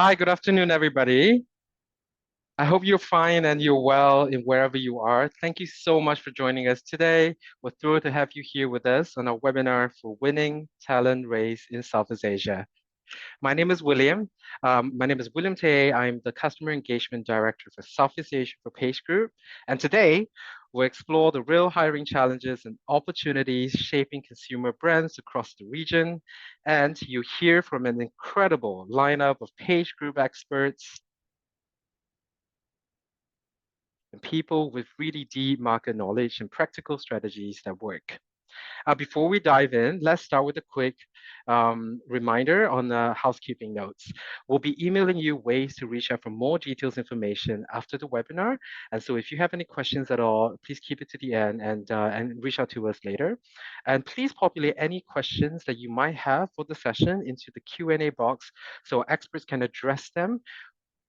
Hi, good afternoon, everybody. I hope you're fine and you're well in wherever you are. Thank you so much for joining us today. We're thrilled to have you here with us on our webinar for Winning Talent Race in Southeast Asia. My name is William. My name is William Teh. I'm the Customer Engagement Director for Southeast Asia for PageGroup. And today, we'll explore the real hiring challenges and opportunities shaping consumer brands across the region. And you hear from an incredible lineup of PageGroup experts and people with really deep market knowledge and practical strategies that work. Before we dive in, let's start with a quick reminder on the housekeeping notes. We'll be emailing you ways to reach out for more details information after the webinar. And so if you have any questions at all, please keep it to the end and reach out to us later. And please populate any questions that you might have for the session into the Q&A box so experts can address them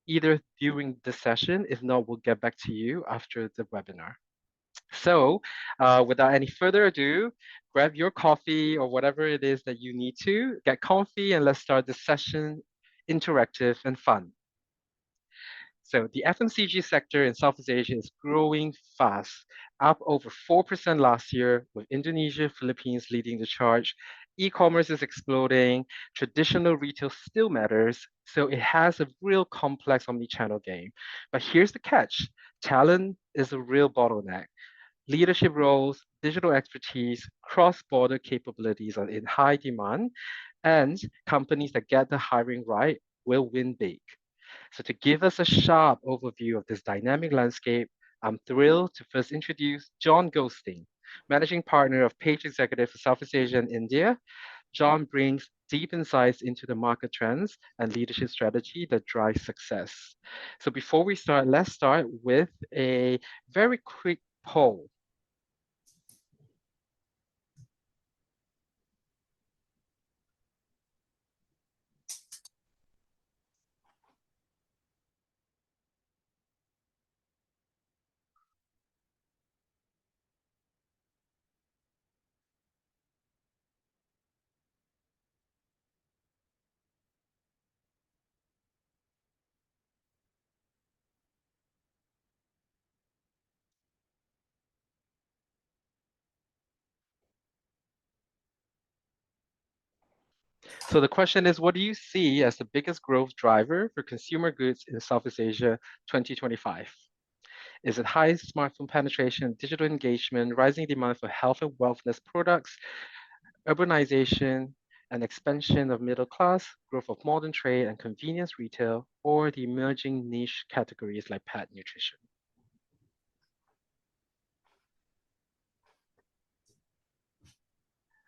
either during the session. If not, we'll get back to you after the webinar. So without any further ado, grab your coffee or whatever it is that you need to, get comfy, and let's start the session interactive and fun. So the FMCG sector in Southeast Asia is growing fast, up over 4% last year, with Indonesia, Philippines leading the charge. E-commerce is exploding, traditional retail still matters, so it has a real complex omni-channel game. But here's the catch, talent is a real bottleneck. Leadership roles, digital expertise, cross-border capabilities are in high demand, and companies that get the hiring right will win big. So to give us a sharp overview of this dynamic landscape, I'm thrilled to first introduce Jon Goldstein, Managing Partner of Page Executive for Southeast Asia and India. Jon brings deep insights into the market trends and leadership strategy that drive success. So before we start, let's start with a very quick poll. So the question is, what do you see as the biggest growth driver for consumer goods in Southeast Asia 2025? Is it high smartphone penetration, digital engagement, rising demand for health and wellness products, urbanization, and expansion of middle class, growth of modern trade and convenience retail, or the emerging niche categories like pet nutrition?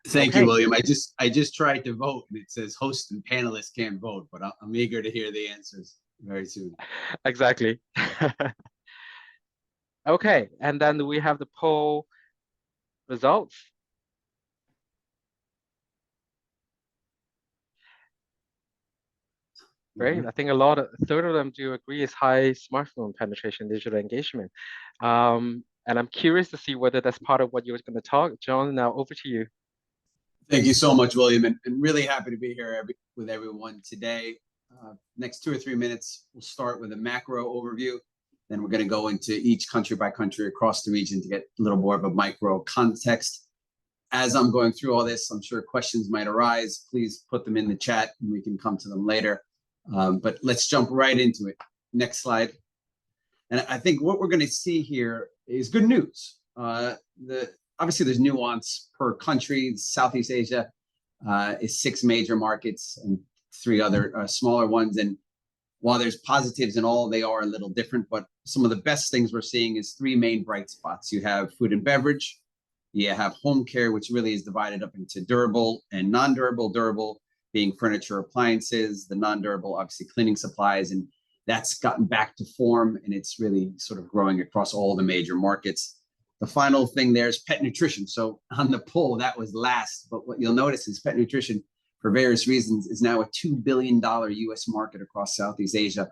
Thank you, Okay, William. I just tried to vote, and it says host and panelists can't vote, but I'm eager to hear the answers very soon. exactly. Okay, and then we have the poll results. Great. I think a third of them do agree is high smartphone penetration, digital engagement. And I'm curious to see whether that's part of what you were going to talk. Jon, now over to you. Thank you so much, William, and really happy to be here with everyone today. Next 2 or 3 minutes, we'll start with a macro overview. Then we're going to go into each country by country across the region to get a little more of a micro context. As I'm going through all this, I'm sure questions might arise. Please put them in the chat and we can come to them later. But let's jump right into it. Next slide. And I think what we're going to see here is good news. Obviously, there's nuance per country. Southeast Asia is 6 major markets and 3 other smaller ones. And while there's positives in all, they are a little different. But some of the best things we're seeing is 3 main bright spots. You have food and beverage. You have home care, which really is divided up into durable and non-durable. Durable being furniture, appliances, the non-durable, obviously cleaning supplies, and that's gotten back to form, and it's really sort of growing across all the major markets. The final thing there is pet nutrition. So on the poll, that was last, but what you'll notice is pet nutrition, for various reasons, is now a $2 billion US market across Southeast Asia.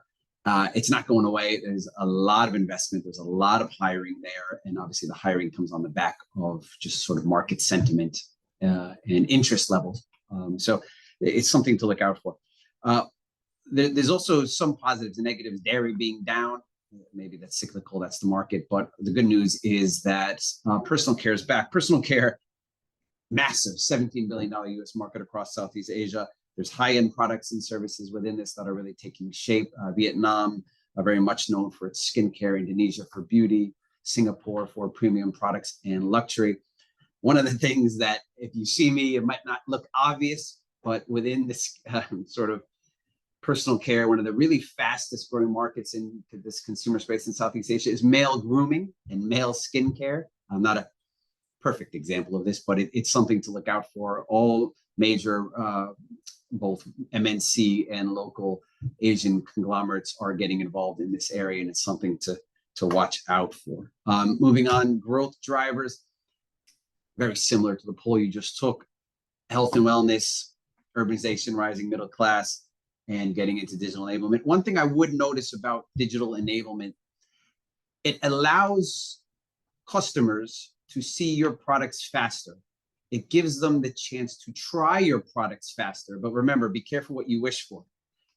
It's not going away. There's a lot of investment. There's a lot of hiring there, and obviously the hiring comes on the back of just sort of market sentiment and interest levels. So it's something to look out for. there's also some positives and negatives. Dairy being down, maybe that's cyclical, that's the market. But the good news is that personal care is back. Personal care, massive $17 billion US market across Southeast Asia. There's high-end products and services within this that are really taking shape. Vietnam, very much known for its skincare, Indonesia for beauty, Singapore for premium products and luxury. One of the things that, if you see me, it might not look obvious, but within this sort of personal care, one of the really fastest growing markets into this consumer space in Southeast Asia is male grooming and male skincare. I'm not a perfect example of this, but it's something to look out for. All major, both MNC and local Asian conglomerates are getting involved in this area, and it's something to watch out for. Moving on, growth drivers, very similar to the poll you just took: health and wellness, urbanization, rising middle class, and getting into digital enablement. One thing I would notice about digital enablement, it allows customers to see your products faster. It gives them the chance to try your products faster. But remember, be careful what you wish for,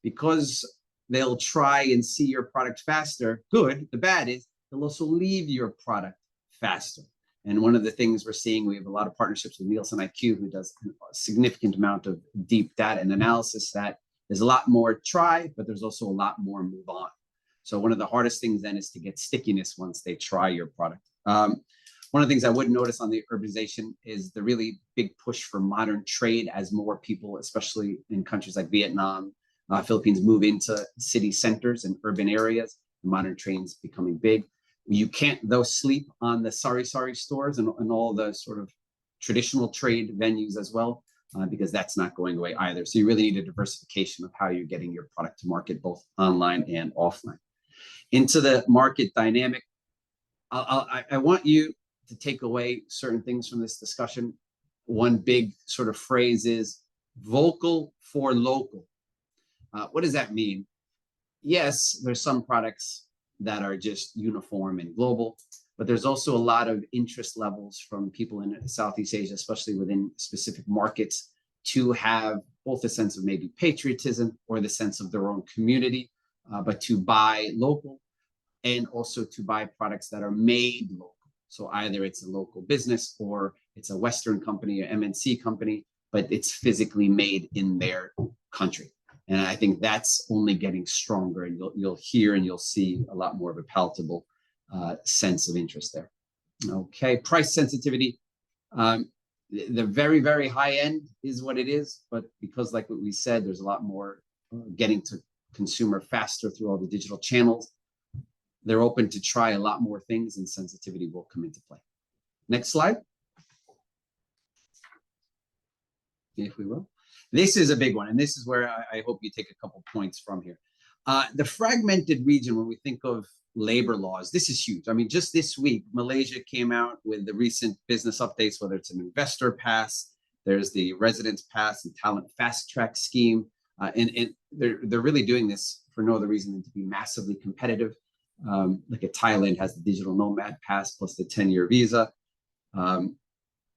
because they'll try and see your product faster. Good. The bad is they'll also leave your product faster. And one of the things we're seeing, we have a lot of partnerships with Nielsen IQ, who does a significant amount of deep data and analysis, that there's a lot more try, but there's also a lot more move on. So one of the hardest things then is to get stickiness once they try your product. One of the things I would notice on the urbanization is the really big push for modern trade, as more people, especially in countries like Vietnam, Philippines, move into city centers and urban areas. Modern trade's becoming big. You can't, though, sleep on the sari-sari stores and all the sort of traditional trade venues as well, because that's not going away either. So you really need a diversification of how you're getting your product to market, both online and offline. Into the market dynamic, I want you to take away certain things from this discussion. One big sort of phrase is vocal for local. What does that mean? Yes, there's some products that are just uniform and global, but there's also a lot of interest levels from people in Southeast Asia, especially within specific markets, to have both a sense of maybe patriotism or the sense of their own community, but to buy local, and also to buy products that are made local. So either it's a local business or it's a Western company, an MNC company, but it's physically made in their country. And I think that's only getting stronger, and you'll hear and you'll see a lot more of a palatable sense of interest there. Okay, price sensitivity. The very, very high end is what it is, but because, like what we said, there's a lot more getting to consumer faster through all the digital channels, they're open to try a lot more things, and sensitivity will come into play. Next slide. If we will. This is a big one, and this is where I hope you take a couple points from here. The fragmented region, when we think of labor laws, this is huge. I mean, just this week, Malaysia came out with the recent business updates, whether it's an investor pass, there's the residence pass and talent fast track scheme. And they're really doing this for no other reason than to be massively competitive. Like at Thailand has the digital nomad pass plus the 10-year visa.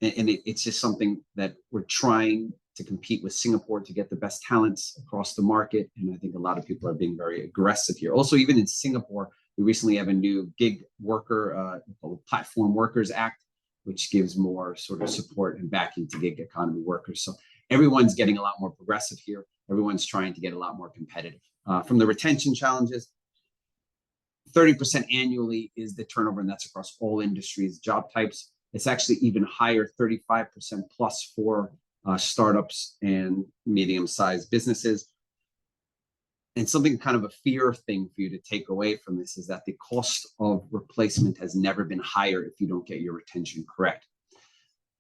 It's just something that we're trying to compete with Singapore to get the best talents across the market. And I think a lot of people are being very aggressive here. Also, even in Singapore, we recently have a new gig worker, called Platform Workers Act, which gives more sort of support and backing to gig economy workers. So everyone's getting a lot more progressive here. Everyone's trying to get a lot more competitive. From the retention challenges, 30% annually is the turnover, and that's across all industries, job types. It's actually even higher, 35% plus for startups and medium-sized businesses. And something kind of a fear thing for you to take away from this is that the cost of replacement has never been higher if you don't get your retention correct.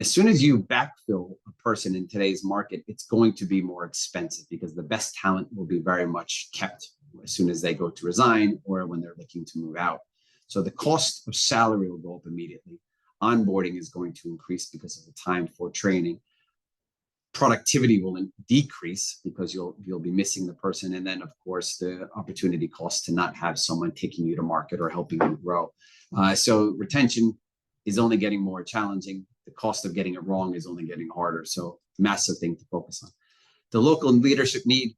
As soon as you backfill a person in today's market, it's going to be more expensive because the best talent will be very much kept as soon as they go to resign or when they're looking to move out. So the cost of salary will go up immediately. Onboarding is going to increase because of the time for training. Productivity will decrease because you'll be missing the person. And then, of course, the opportunity cost to not have someone taking you to market or helping you grow. So retention is only getting more challenging. The cost of getting it wrong is only getting harder. So massive thing to focus on. The local leadership need,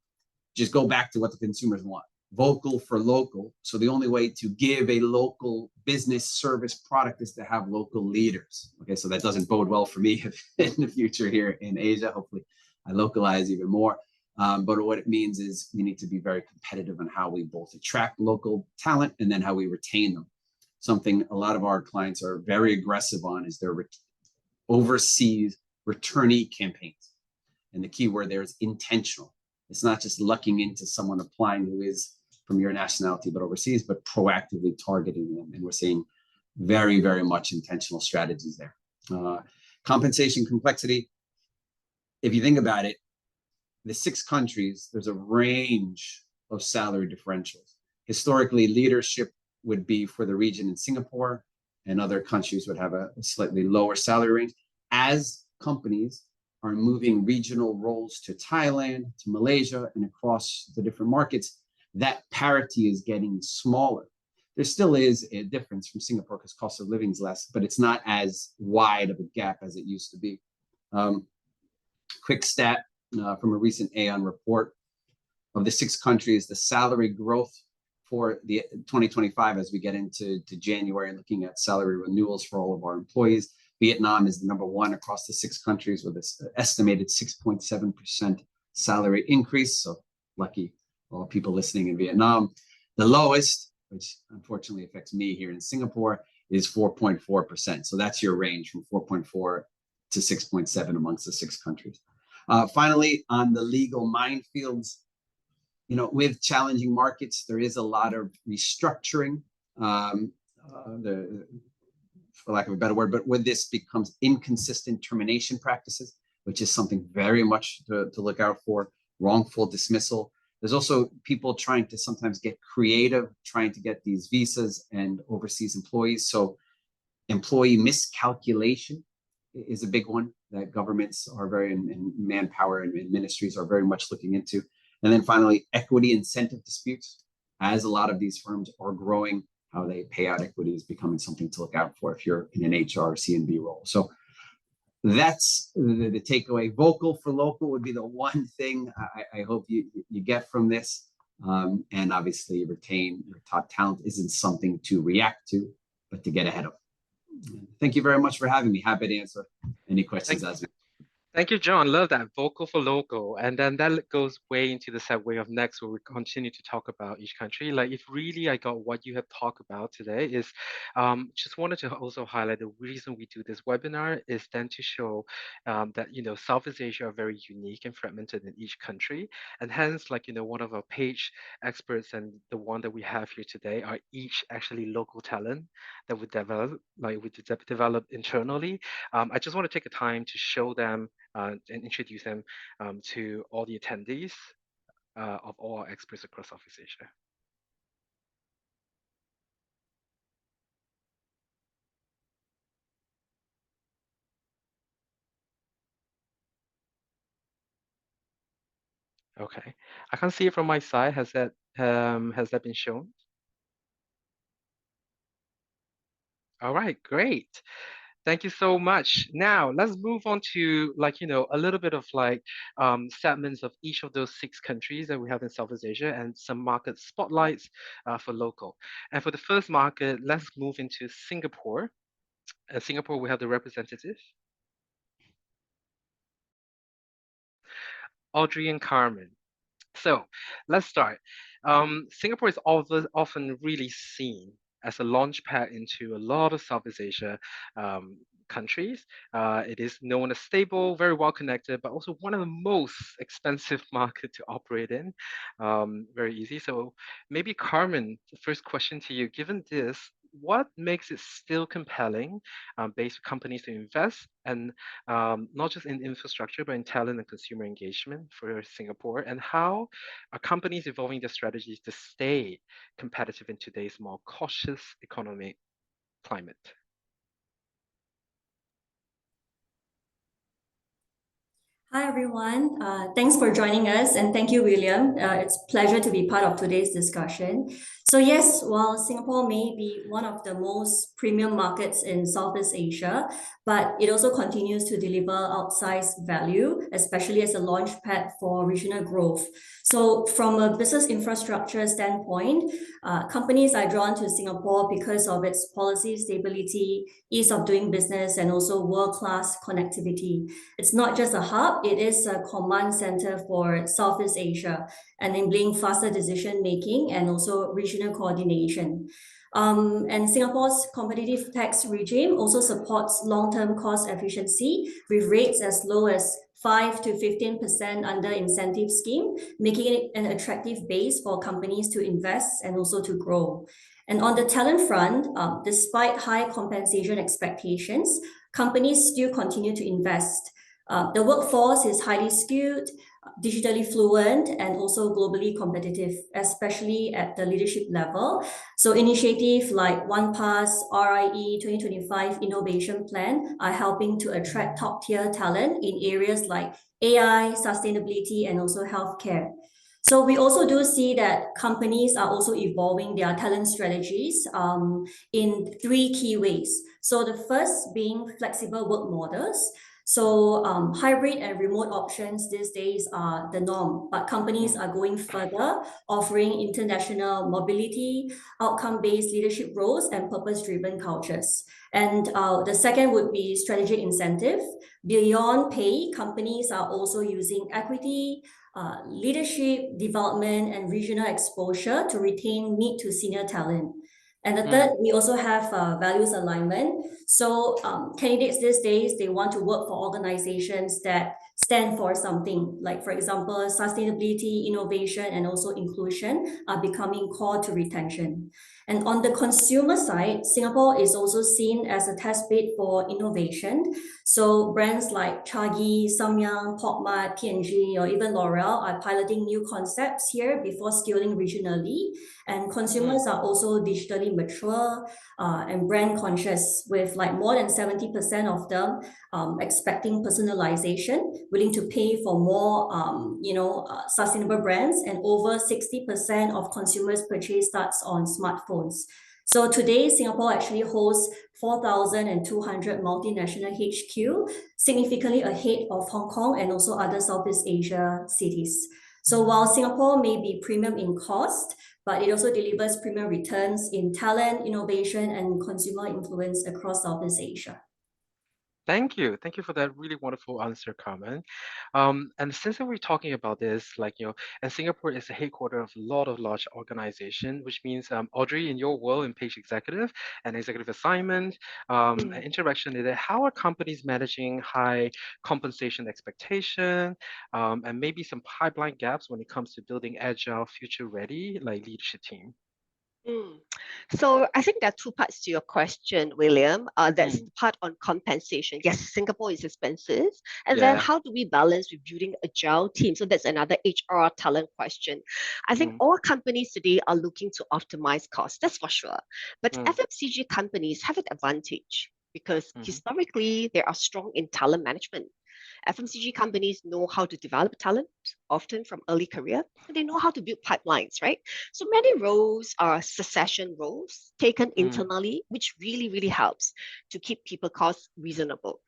just go back to what the consumers want. Vocal for local. So the only way to give a local business service product is to have local leaders. Okay, so that doesn't bode well for me in the future here in Asia. Hopefully I localize even more. But what it means is we need to be very competitive on how we both attract local talent and then how we retain them. Something a lot of our clients are very aggressive on is their overseas returnee campaigns. And the key word there is intentional. It's not just lucking into someone applying who is from your nationality but overseas, but proactively targeting them. And we're seeing very, very much intentional strategies there. Compensation complexity. If you think about it, the 6 countries, there's a range of salary differentials. Historically, leadership would be for the region in Singapore, and other countries would have a slightly lower salary range. As companies are moving regional roles to Thailand, to Malaysia, and across the different markets, that parity is getting smaller. There still is a difference from Singapore because cost of living is less, but it's not as wide of a gap as it used to be. Quick stat from a recent Aon report. Of the 6 countries, the salary growth for the 2025, as we get into January and looking at salary renewals for all of our employees, Vietnam is the #1 across the 6 countries with this estimated 6.7% salary increase. So lucky all people listening in Vietnam. The lowest, which unfortunately affects me here in Singapore, is 4.4%. So that's your range from 4.4 to 6.7 amongst the 6 countries. Finally, on the legal minefields, you know, with challenging markets, there is a lot of restructuring, for lack of a better word, but when this becomes inconsistent termination practices, which is something very much to look out for, wrongful dismissal. There's also people trying to sometimes get creative, trying to get these visas and overseas employees. So employee miscalculation is a big one that governments are very, and manpower and ministries are very much looking into. And then finally, equity incentive disputes. As a lot of these firms are growing, how they pay out equity is becoming something to look out for if you're in an HR or C&B role. So that's the takeaway. Vocal for local would be the one thing I hope you get from this. And obviously retain your top talent isn't something to react to, but to get ahead of. Thank you very much for having me. Happy to answer any questions as we. Thank you, John. Love that. Vocal for local. And then that goes way into the segue of next, where we continue to talk about each country. Like, if really I got what you have talked about today is just wanted to also highlight the reason we do this webinar is then to show that, you know, Southeast Asia are very unique and fragmented in each country. And hence, like, you know, one of our page experts and the one that we have here today are each actually local talent that we develop, develop internally. I just want to take a time to show them and introduce them to all the attendees of all our experts across Southeast Asia. Okay, I can't see it from my side. Has that been shown? All right, great. Thank you so much. Now let's move on to, like, you know, a little bit of like segments of each of those 6 countries that we have in Southeast Asia and some market spotlights for local. And for the first market, let's move into Singapore. Singapore, we have the representative, Audrey and Carmen. So let's start. Singapore is often really seen as a launchpad into a lot of Southeast Asia countries. It is known as stable, very well connected, but also one of the most expensive market to operate in. Very easy. So maybe Carmen, the first question to you, given this, what makes it still compelling based companies to invest and not just in infrastructure, but in talent and consumer engagement for Singapore? And how are companies evolving their strategies to stay competitive in today's more cautious economic climate? Hi, everyone. Thanks for joining us, and thank you, William. It's a pleasure to be part of today's discussion. So yes, while Singapore may be one of the most premium markets in Southeast Asia, but it also continues to deliver outsized value, especially as a launch pad for regional growth. So from a business infrastructure standpoint, companies are drawn to Singapore because of its policy stability, ease of doing business, and also world-class connectivity. It's not just a hub, it is a command center for Southeast Asia, enabling faster decision making and also regional coordination. And Singapore's competitive tax regime also supports long-term cost efficiency with rates as low as 5 to 15% under incentive scheme, making it an attractive base for companies to invest and also to grow. And on the talent front, despite high compensation expectations, companies still continue to invest. The workforce is highly skilled, digitally fluent, and also globally competitive, especially at the leadership level. So initiatives like OnePass, RIE 2025 Innovation Plan are helping to attract top-tier talent in areas like AI, sustainability, and also healthcare. So we also do see that companies are also evolving their talent strategies in three key ways. So the first being flexible work models. So hybrid and remote options these days are the norm, but companies are going further, offering international mobility, outcome-based leadership roles, and purpose-driven cultures. And the second would be strategic incentive. Beyond pay, companies are also using equity, leadership development, and regional exposure to retain mid to senior talent. And the third, we also have values alignment. So candidates these days, they want to work for organizations that stand for something. Like, for example, sustainability, innovation, and also inclusion are becoming core to retention. And on the consumer side, Singapore is also seen as a test bed for innovation. So brands like Chagi, Samyang, Popmart, P&G, or even L'Oreal are piloting new concepts here before scaling regionally. And consumers are also digitally mature and brand conscious, with like more than 70% of them expecting personalization, willing to pay for more, sustainable brands, and over 60% of consumers purchase starts on smartphones. So today, Singapore actually hosts 4,200 multinational HQ, significantly ahead of Hong Kong and also other Southeast Asia cities. So while Singapore may be premium in cost, but it also delivers premium returns in talent, innovation, and consumer influence across Southeast Asia. Thank you. Thank you for that really wonderful answer, Carmen. And since we're talking about this, and Singapore is the headquarters of a lot of large organization, which means, Audrey, in your world in Page Executive and executive assignment, and interaction in it, how are companies managing high compensation expectation, and maybe some pipeline gaps when it comes to building agile, future-ready, leadership team? So I think there are two parts to your question, William. That's the part on compensation. Yes, Singapore is expensive. And then how do we balance with building agile team? So that's another HR talent question. I think all companies today are looking to optimize costs, that's for sure. But FMCG companies have an advantage because historically they are strong in talent management. FMCG companies know how to develop talent, often from early career, and they know how to build pipelines, right? So many roles are succession roles taken internally, which really, really helps to keep people costs reasonable.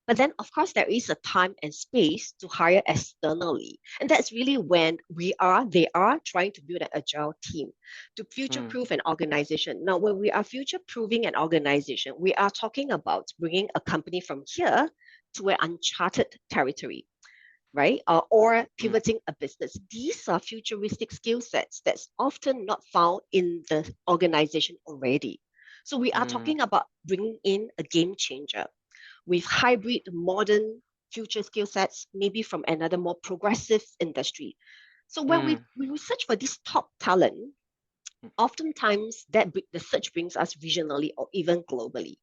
But then, of course, there is a time and space to hire externally. And that's really when they are trying to build an agile team to future-proof an organization. Now, when we are future-proofing an organization, we are talking about bringing a company from here to an uncharted territory, right? Or pivoting a business. These are futuristic skill sets that's often not found in the organization already. So we are talking about bringing in a game changer with hybrid, modern, future skill sets, maybe from another more progressive industry. So when we research for this top talent, oftentimes the search brings us regionally or even globally.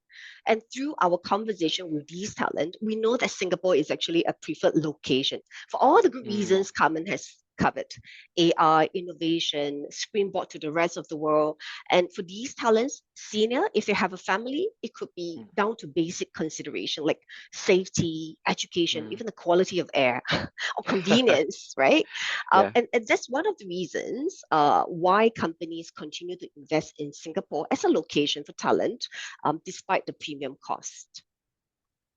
And through our conversation with these talent, we know that Singapore is actually a preferred location for all the good reasons Carmen has covered. AI, innovation, springboard to the rest of the world. And for these talents, senior, if they have a family, it could be down to basic consideration like safety, education, even the quality of air or convenience, right? And that's one of the reasons why companies continue to invest in Singapore as a location for talent, despite the premium cost.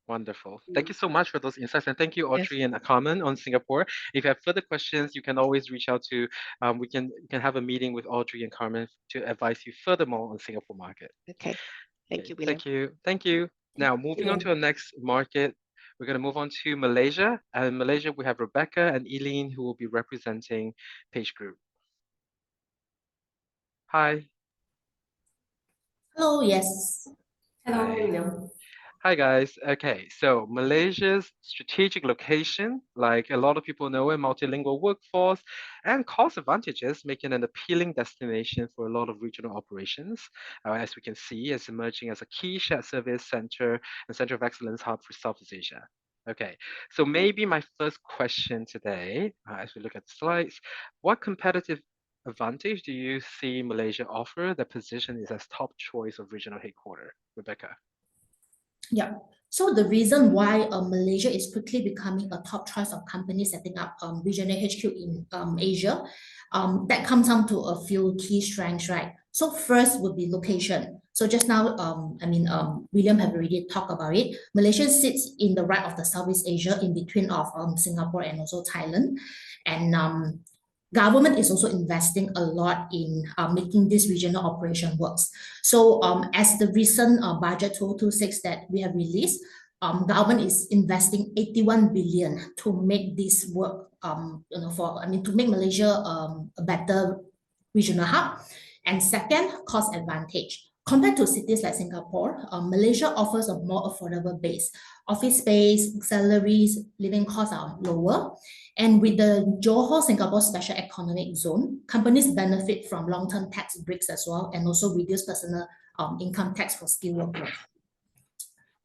Wonderful. Thank you so much for those insights. And thank you, Audrey and Carmen on Singapore. If you have further questions, you can always reach out to, we can have a meeting with Audrey and Carmen to advise you furthermore on Singapore market. Okay. Thank you, William. Thank you. Thank you. Now, moving on to our next market, we're going to move on to Malaysia. And in Malaysia, we have Rebecca and Eileen who will be representing PageGroup. Hi. Hello, yes. Hello, William. Hi guys. Okay, so Malaysia's strategic location, like a lot of people know, a multilingual workforce and cost advantages make it an appealing destination for a lot of regional operations. As we can see, it's emerging as a key shared service center and center of excellence hub for Southeast Asia. Okay, so maybe my first question today, as we look at the slides, what competitive advantage do you see Malaysia offer that position is as top choice of regional headquarters? Rebecca. Yeah. So the reason why Malaysia is quickly becoming a top choice of companies setting up regional HQ in Asia, that comes down to a few key strengths, right? So first would be location. So just now, William have already talked about it. Malaysia sits in the right of the Southeast Asia, in between of Singapore and also Thailand, and government is also investing a lot in making this regional operation works. So as the recent budget 2026 that we have released, government is investing 81 billion to make this work, to make Malaysia a better regional hub. And second, cost advantage. Compared to cities like Singapore, Malaysia offers a more affordable base. Office space, salaries, living costs are lower. And with the Johor Singapore Special Economic Zone, companies benefit from long-term tax breaks as well, and also reduce personal income tax for skilled workers.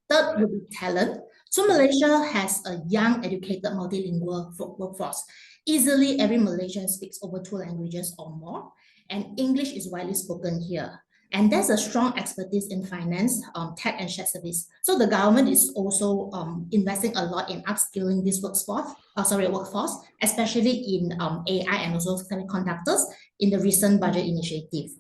Third would be talent. So Malaysia has a young, educated, multilingual workforce. Easily, every Malaysian speaks over 2 languages or more, and English is widely spoken here. And there's a strong expertise in finance, tech, and shared service. So the government is also investing a lot in upskilling this workforce, especially in AI and also semiconductors in the recent budget initiative.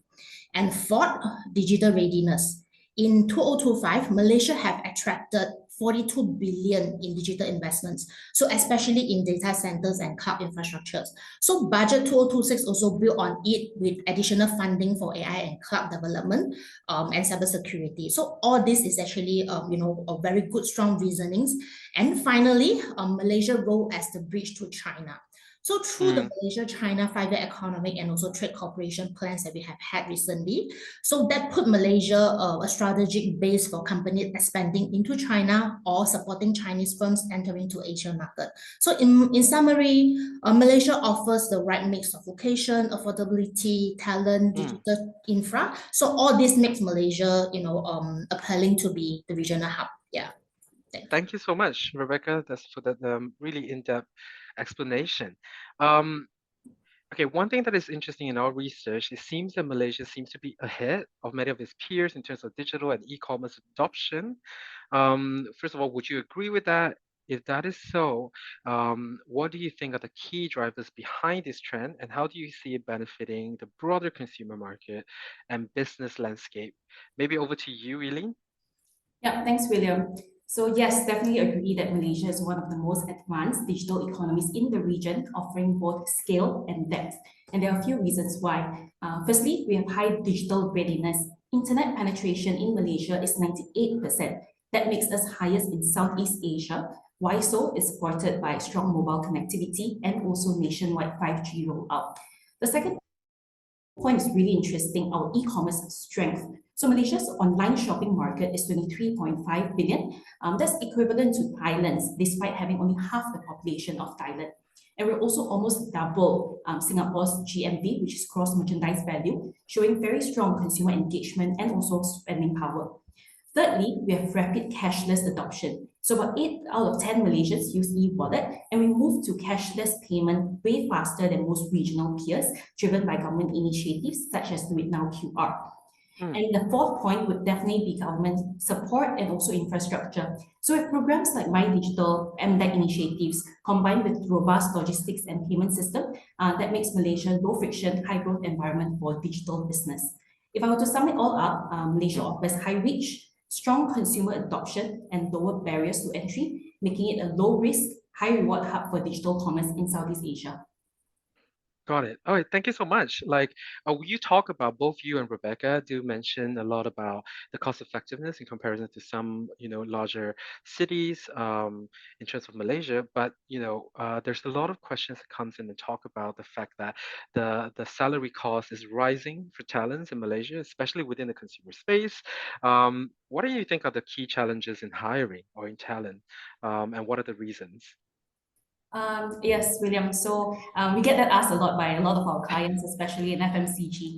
And fourth, digital readiness. In 2025, Malaysia have attracted 42 billion in digital investments, so especially in data centers and cloud infrastructures. So budget 2026 also built on it with additional funding for AI and cloud development and cybersecurity. So all this is actually a very good, strong reasonings. And finally, Malaysia role as the bridge to China. So through the Malaysia-China 5-year economic and also trade cooperation plans that we have had recently, so that put Malaysia a strategic base for companies expanding into China or supporting Chinese firms entering to Asian market. So in summary, Malaysia offers the right mix of location, affordability, talent, digital infra. So all this makes Malaysia, appealing to be the regional hub. Yeah. Thank you so much, Rebecca. That's for that really in-depth explanation. Okay, one thing that is interesting in our research, it seems that Malaysia seems to be ahead of many of its peers in terms of digital and e-commerce adoption. First of all, would you agree with that? If that is so, what do you think are the key drivers behind this trend, and how do you see it benefiting the broader consumer market and business landscape? Maybe over to you, Eileen. Yeah, thanks, William. So yes, definitely agree that Malaysia is one of the most advanced digital economies in the region, offering both scale and depth. And there are a few reasons why. Firstly, we have high digital readiness. Internet penetration in Malaysia is 98%. That makes us highest in Southeast Asia. Why so? It's supported by strong mobile connectivity and also nationwide 5G rollout. The second point is really interesting, our e-commerce strength. So Malaysia's online shopping market is 23.5 billion. That's equivalent to Thailand's, despite having only half the population of Thailand. And we're also almost double Singapore's GMV, which is gross merchandise value, showing very strong consumer engagement and also spending power. Thirdly, we have rapid cashless adoption. So about 8 out of 10 Malaysians use e-wallet, and we moved to cashless payment way faster than most regional peers, driven by government initiatives such as Do It Now QR. And the fourth point would definitely be government support and also infrastructure. So with programs like My Digital, MDEC initiatives, combined with robust logistics and payment system, that makes Malaysia low friction, high growth environment for digital business. If I were to sum it all up, Malaysia offers high reach, strong consumer adoption, and lower barriers to entry, making it a low risk, high reward hub for digital commerce in Southeast Asia. Got it. All right, thank you so much. Like, you talk about, both you and Rebecca do mention a lot about the cost effectiveness in comparison to some, larger cities, in terms of Malaysia. But, there's a lot of questions that comes in and talk about the fact that the salary cost is rising for talents in Malaysia, especially within the consumer space. What do you think are the key challenges in hiring or in talent, and what are the reasons? Yes, William. So we get that asked a lot by a lot of our clients, especially in FMCG.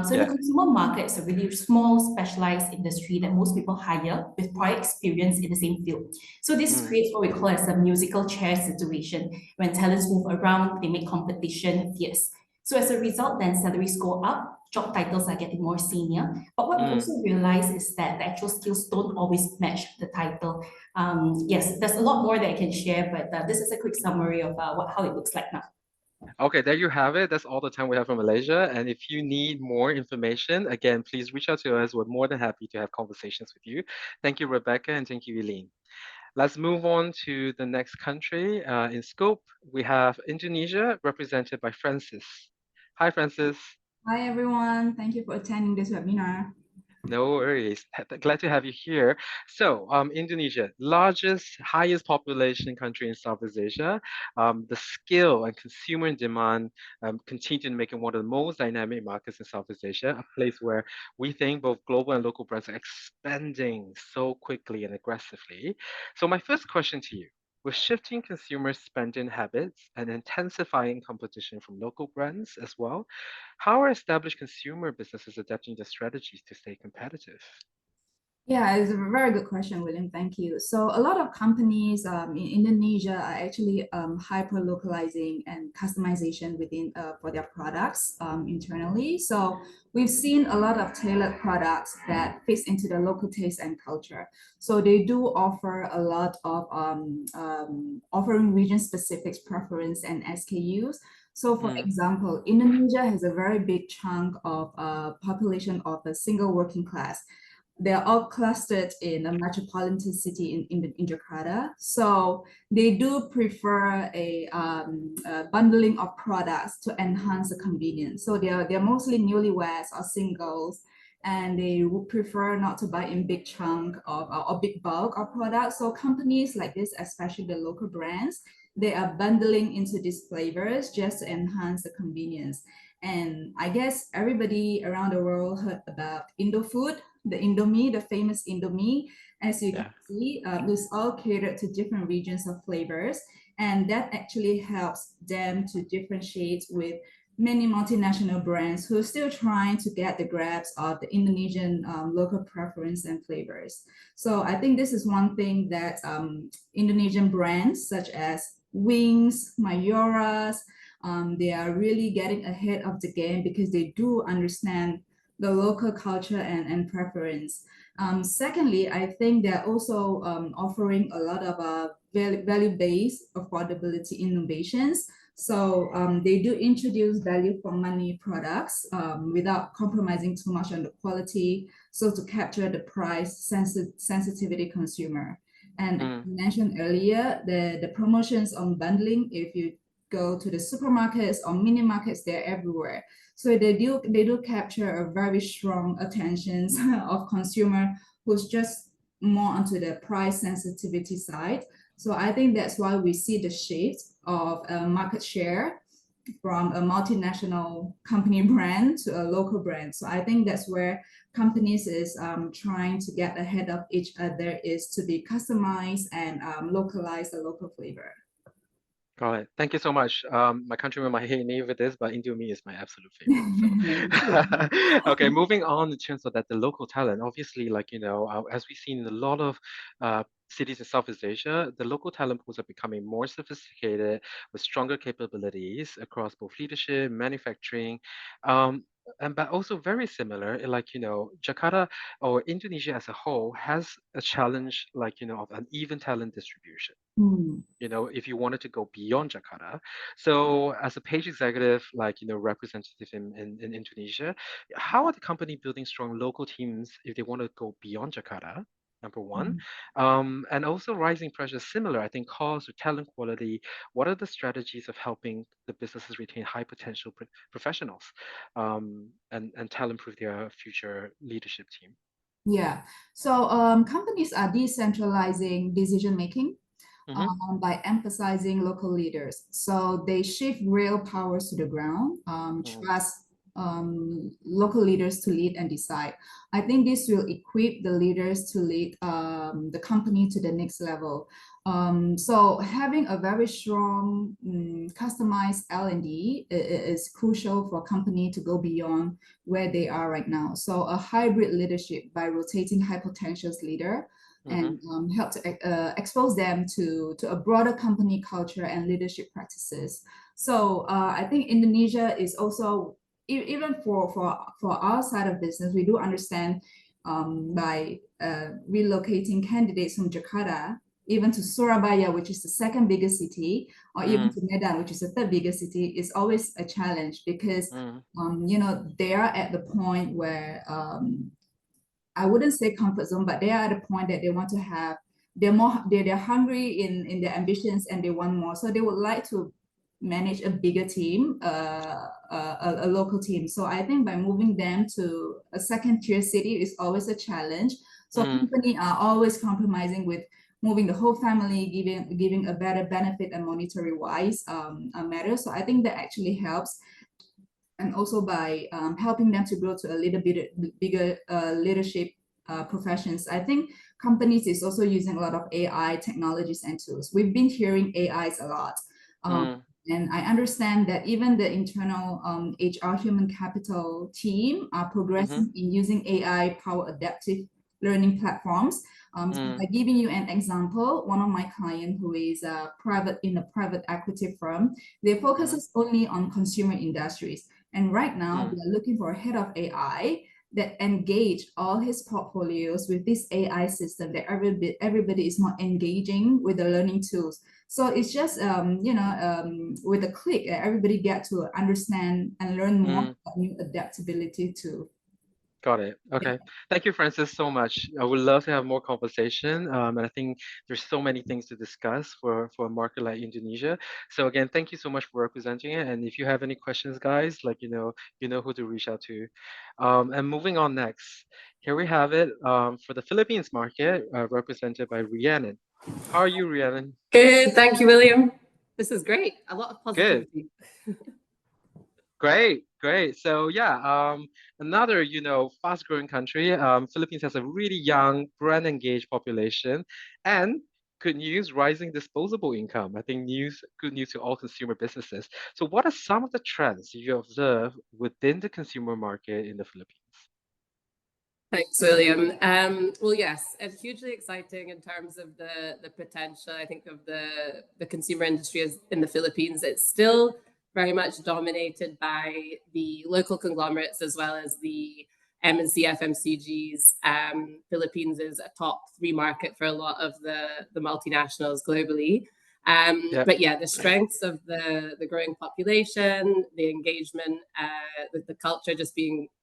So the consumer market is a really small, specialized industry that most people hire with prior experience in the same field. So this creates what we call as a musical chair situation. When talents move around, they make competition fierce. So as a result, then salaries go up, job titles are getting more senior. But what we also realize is that the actual skills don't always match the title. Yes, there's a lot more that I can share, but this is a quick summary of how it looks like now. Okay, there you have it. That's all the time we have from Malaysia. And if you need more information, again, please reach out to us. We're more than happy to have conversations with you. Thank you, Rebecca, and thank you, Eileen. Let's move on to the next country. In scope, we have Indonesia, represented by Francis. Hi, Francis. Hi, everyone. Thank you for attending this webinar. No worries. Glad to have you here. So, Indonesia, largest, highest population country in Southeast Asia. The skill and consumer demand continue to make it one of the most dynamic markets in Southeast Asia, a place where we think both global and local brands are expanding so quickly and aggressively. So, my first question to you, with shifting consumer spending habits and intensifying competition from local brands as well, how are established consumer businesses adapting their strategies to stay competitive? Yeah, it's a very good question, William. Thank you. So a lot of companies in Indonesia are actually hyper localizing and customization within for their products internally. So we've seen a lot of tailored products that fits into the local taste and culture. So they do offer a lot of offering region-specific preference and SKUs. So for example, Indonesia has a very big chunk of population of a single working class. They're all clustered in a metropolitan city in Jakarta. So they do prefer a bundling of products to enhance the convenience. So they're mostly newlyweds or singles, and they would prefer not to buy in big chunk of or big bulk of products. So companies like this, especially the local brands, they are bundling into these flavors just to enhance the convenience. And I guess everybody around the world heard about Indo food, the Indomie, the famous Indomie. As you can see, it's all catered to different regions of flavors. And that actually helps them to differentiate with many multinational brands who are still trying to get the grasp of the Indonesian local preference and flavors. So I think this is one thing that Indonesian brands such as Wings, Mayoras, they are really getting ahead of the game because they do understand the local culture and preference. Secondly, I think they're also offering a lot of value-based affordability innovations. So they do introduce value for money products without compromising too much on the quality, so to capture the price sensitivity consumer. And I mentioned earlier, the promotions on bundling, if you go to the supermarkets or mini markets, they're everywhere. So they do capture a very strong attention of consumer who's just more onto the price sensitivity side. So I think that's why we see the shift of market share from a multinational company brand to a local brand. So I think that's where companies is trying to get ahead of each other, is to be customized and localize the local flavor. Got it. Thank you so much. My countrymen might hate me for this, but Indomie is my absolute favorite. So. Okay, moving on in terms of that, the local talent, obviously, like, as we've seen in a lot of cities in Southeast Asia, the local talent pools are becoming more sophisticated with stronger capabilities across both leadership, manufacturing, and but also very similar. Like, Jakarta or Indonesia as a whole has a challenge, like, of uneven talent distribution. If you wanted to go beyond Jakarta. So as a Page executive, like, representative in Indonesia, how are the company building strong local teams if they want to go beyond Jakarta? Number one. And also rising pressure similar, I think, cost or talent quality. What are the strategies of helping the businesses retain high potential professionals and talent proof their future leadership team? Yeah. So companies are decentralizing decision making by emphasizing local leaders. So they shift real powers to the ground, trust local leaders to lead and decide. I think this will equip the leaders to lead the company to the next level. So having a very strong customized L&D is crucial for a company to go beyond where they are right now. So a hybrid leadership by rotating high potential leader and help to expose them to a broader company culture and leadership practices. So I think Indonesia is also, even for our side of business, we do understand by relocating candidates from Jakarta even to Surabaya, which is the second biggest city, or even to Medan, which is the third biggest city, is always a challenge because they are at the point where I wouldn't say comfort zone, but they are at a point that they want to have, they're hungry in their ambitions and they want more. So they would like to manage a bigger team, a local team. So I think by moving them to a second tier city is always a challenge. So companies are always compromising with moving the whole family, giving a better benefit and monetary wise matter. So I think that actually helps. And also by helping them to grow to a little bit bigger leadership professions. I think companies is also using a lot of AI technologies and tools. We've been hearing AIs a lot. And I understand that even the internal HR human capital team are progressing in using AI-powered adaptive learning platforms. So by giving you an example, one of my clients who is in a private equity firm, they focuses only on consumer industries. And right now, we are looking for a head of AI that engage all his portfolios with this AI system that everybody is more engaging with the learning tools. So it's just, with a click, everybody get to understand and learn more about new adaptability too. Got it. Okay. Yeah. Thank you, Francis, so much. I would love to have more conversation. And I think there's so many things to discuss for a market like Indonesia. So again, thank you so much for representing it. And if you have any questions, guys, like, you know who to reach out to. And moving on next, here we have it for the Philippines market, represented by Rhiannon. How are you, Rhiannon? Good. Thank you, William. This is great. A lot of positivity. Good. Great. So yeah, another, fast-growing country. Philippines has a really young, brand-engaged population, and good news, rising disposable income. I think good news to all consumer businesses. So what are some of the trends you observe within the consumer market in the Philippines? Thanks, William. Well, yes, it's hugely exciting in terms of the potential, I think, of the consumer industry in the Philippines. It's still very much dominated by the local conglomerates as well as the MNC FMCGs. Philippines is a top 3 market for a lot of the multinationals globally. But yeah, the strengths of the growing population, the engagement, the culture just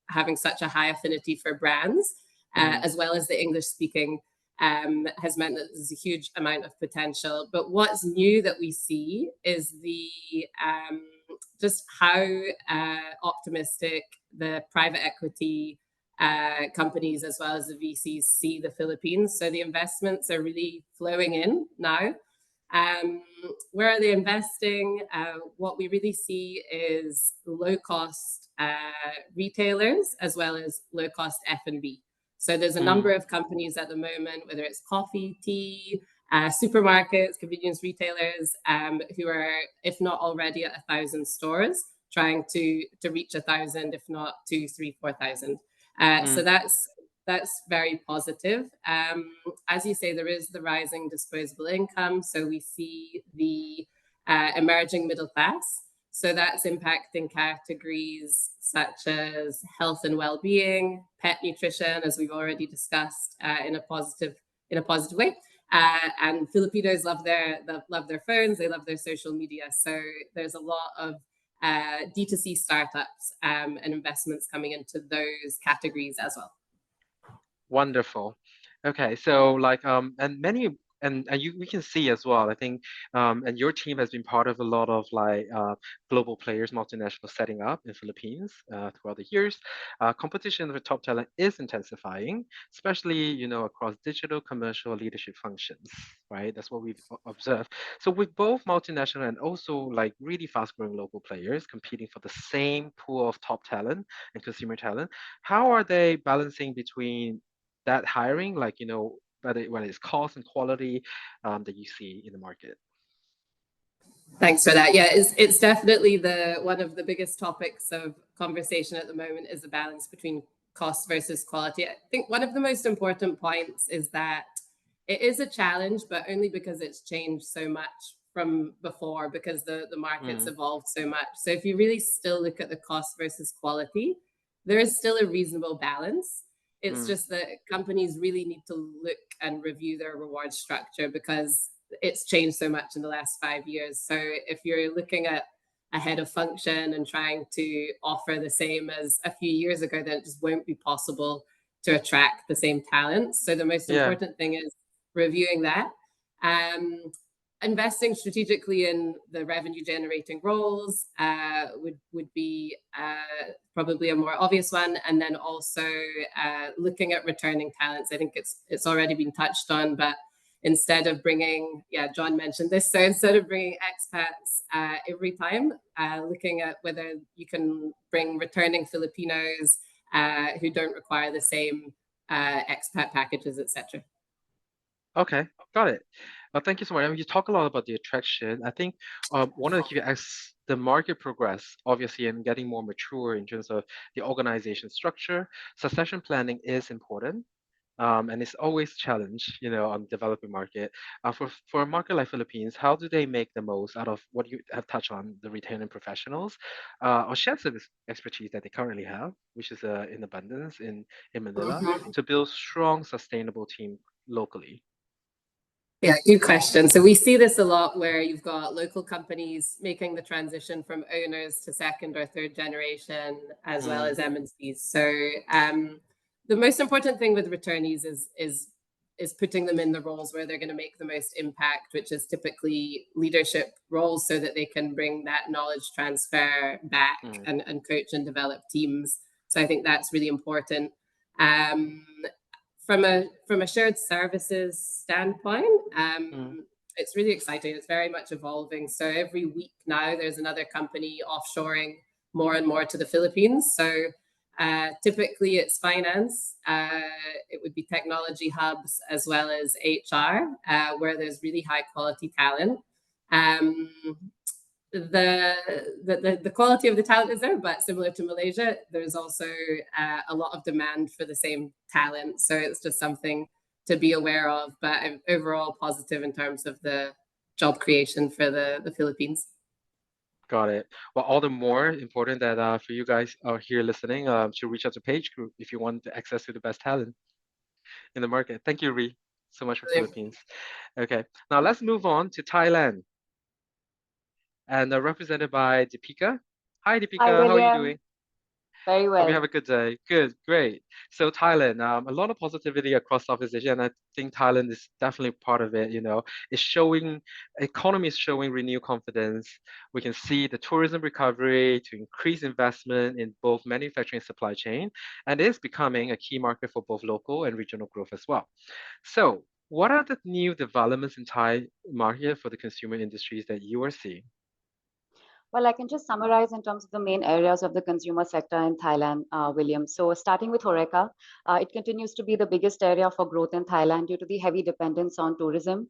having such a high affinity for brands, as well as the English speaking, has meant that there's a huge amount of potential. But what's new that we see is just how optimistic the private equity companies as well as the VCs see the Philippines. So the investments are really flowing in now. Where are they investing? What we really see is low-cost retailers as well as low-cost F&B. So there's a number of companies at the moment, whether it's coffee, tea, supermarkets, convenience retailers, who are, if not already at 1,000 stores, trying to reach 1,000, if not 2,000, 3,000, 4,000. So that's that's very positive. As you say, there is the rising disposable income. So we see the emerging middle class. So that's impacting categories such as health and well-being, pet nutrition, as we've already discussed, in a positive way. And Filipinos love their phones, they love their social media. So there's a lot of D2C startups and investments coming into those categories as well. Wonderful. Okay, so like and many and we can see as well, I think and your team has been part of a lot of like global players, multinational setting up in Philippines throughout the years. Competition for top talent is intensifying, especially across digital, commercial, leadership functions, right? That's what we've observed. So with both multinational and also like really fast-growing local players competing for the same pool of top talent and consumer talent, how are they balancing between that hiring, like whether it's cost and quality that you see in the market? Thanks for that. Yeah, it's definitely one of the biggest topics of conversation at the moment is the balance between cost versus quality. I think one of the most important points is that it is a challenge, but only because it's changed so much from before, because the market's evolved so much. So if you really still look at the cost versus quality, there is still a reasonable balance. It's just that companies really need to look and review their reward structure because it's changed so much in the last 5 years. So if you're looking at a head of function and trying to offer the same as a few years ago, then it just won't be possible to attract the same talent. So the most important thing is reviewing that. Investing strategically in the revenue generating roles would be probably a more obvious one. And then also looking at returning talents. I think it's already been touched on, but instead of bringing, Jon mentioned this, so instead of bringing expats every time, looking at whether you can bring returning Filipinos who don't require the same expat packages, etc. Okay, got it. Thank you so much. I mean, you talk a lot about the attraction. I think one of the key, as the market progress, obviously, and getting more mature in terms of the organization structure, succession planning is important. And it's always a challenge, on the developing market. For a market like Philippines, how do they make the most out of what you have touched on, the retaining professionals, or shared service expertise that they currently have, which is in abundance in Manila, to build strong, sustainable team locally? Yeah, good question. So we see this a lot where you've got local companies making the transition from owners to second or third generation, as well as MNCs. So the most important thing with returnees is putting them in the roles where they're going to make the most impact, which is typically leadership roles, so that they can bring that knowledge transfer back and coach and develop teams. So I think that's really important. From a shared services standpoint, it's really exciting. It's very much evolving. So every week now, there's another company offshoring more and more to the Philippines. So typically it's finance, it would be technology hubs, as well as HR, where there's really high quality talent. The quality of the talent is there, but similar to Malaysia, there's also a lot of demand for the same talent. So it's just something to be aware of, but I'm overall positive in terms of the job creation for the Philippines. Got it. Well, all the more important that for you guys here listening to reach out to PageGroup if you want access to the best talent in the market. Thank you, Ree, so much for Philippines. Okay, now let's move on to Thailand. And represented by Deepika. Hi, Deepika. How are you doing? Very well. Hope you have a good day. Good, great. So Thailand, a lot of positivity across Southeast Asia, and I think Thailand is definitely part of it. It's showing, economy is showing renewed confidence. We can see the tourism recovery to increase investment in both manufacturing and supply chain, and it is becoming a key market for both local and regional growth as well. So what are the new developments in Thai market for the consumer industries that you are seeing? Well, I can just summarize in terms of the main areas of the consumer sector in Thailand, William. So starting with HoReCa, it continues to be the biggest area for growth in Thailand due to the heavy dependence on tourism.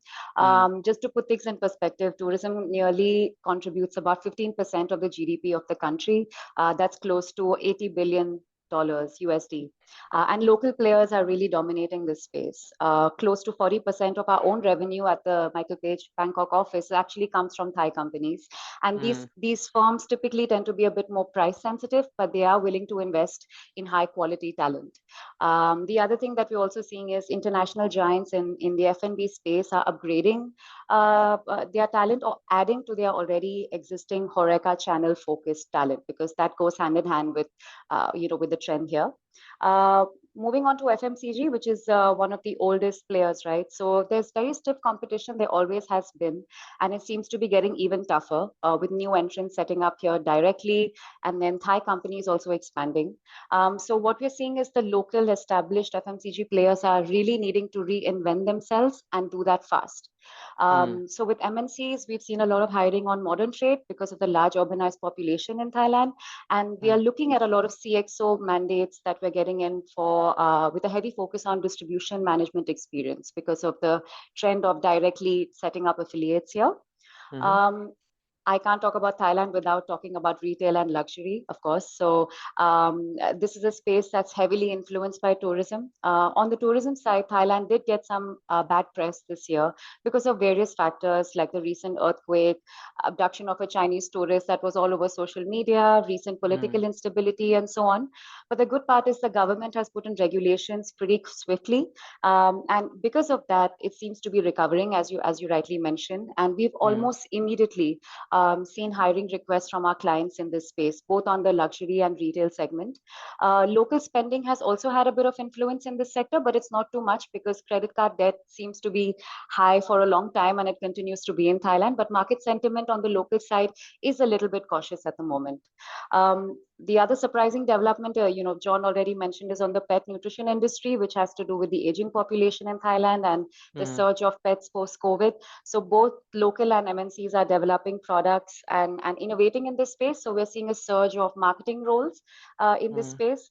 Just to put things in perspective, tourism nearly contributes about 15% of the GDP of the country. That's close to 80 billion USD. And local players are really dominating this space. Close to 40% of our own revenue at the michaelpage Bangkok office actually comes from Thai companies. And these firms typically tend to be a bit more price sensitive, but they are willing to invest in high quality talent. The other thing that we're also seeing is international giants in the F&B space are upgrading their talent or adding to their already existing Horeca channel focused talent, because that goes hand in hand with with the trend here. Moving on to FMCG, which is one of the oldest players, right? So there's very stiff competition. There always has been, and it seems to be getting even tougher with new entrants setting up here directly, and then Thai companies also expanding. So what we're seeing is the local established FMCG players are really needing to reinvent themselves and do that fast. So with MNCs, we've seen a lot of hiring on modern trade because of the large urbanized population in Thailand. And we are looking at a lot of CXO mandates that we're getting in for with a heavy focus on distribution management experience because of the trend of directly setting up affiliates here. I can't talk about Thailand without talking about retail and luxury, of course. So this is a space that's heavily influenced by tourism. On the tourism side, Thailand did get some bad press this year because of various factors like the recent earthquake, abduction of a Chinese tourist that was all over social media, recent political instability, and so on. But the good part is the government has put in regulations pretty swiftly. And because of that, it seems to be recovering, as you rightly mentioned. And we've almost immediately seen hiring requests from our clients in this space, both on the luxury and retail segment. Local spending has also had a bit of influence in this sector, but it's not too much because credit card debt seems to be high for a long time and it continues to be in Thailand. But market sentiment on the local side is a little bit cautious at the moment. The other surprising development, Jon already mentioned, is on the pet nutrition industry, which has to do with the aging population in Thailand and the surge of pets post-COVID. So both local and MNCs are developing products and innovating in this space. So we're seeing a surge of marketing roles in this space.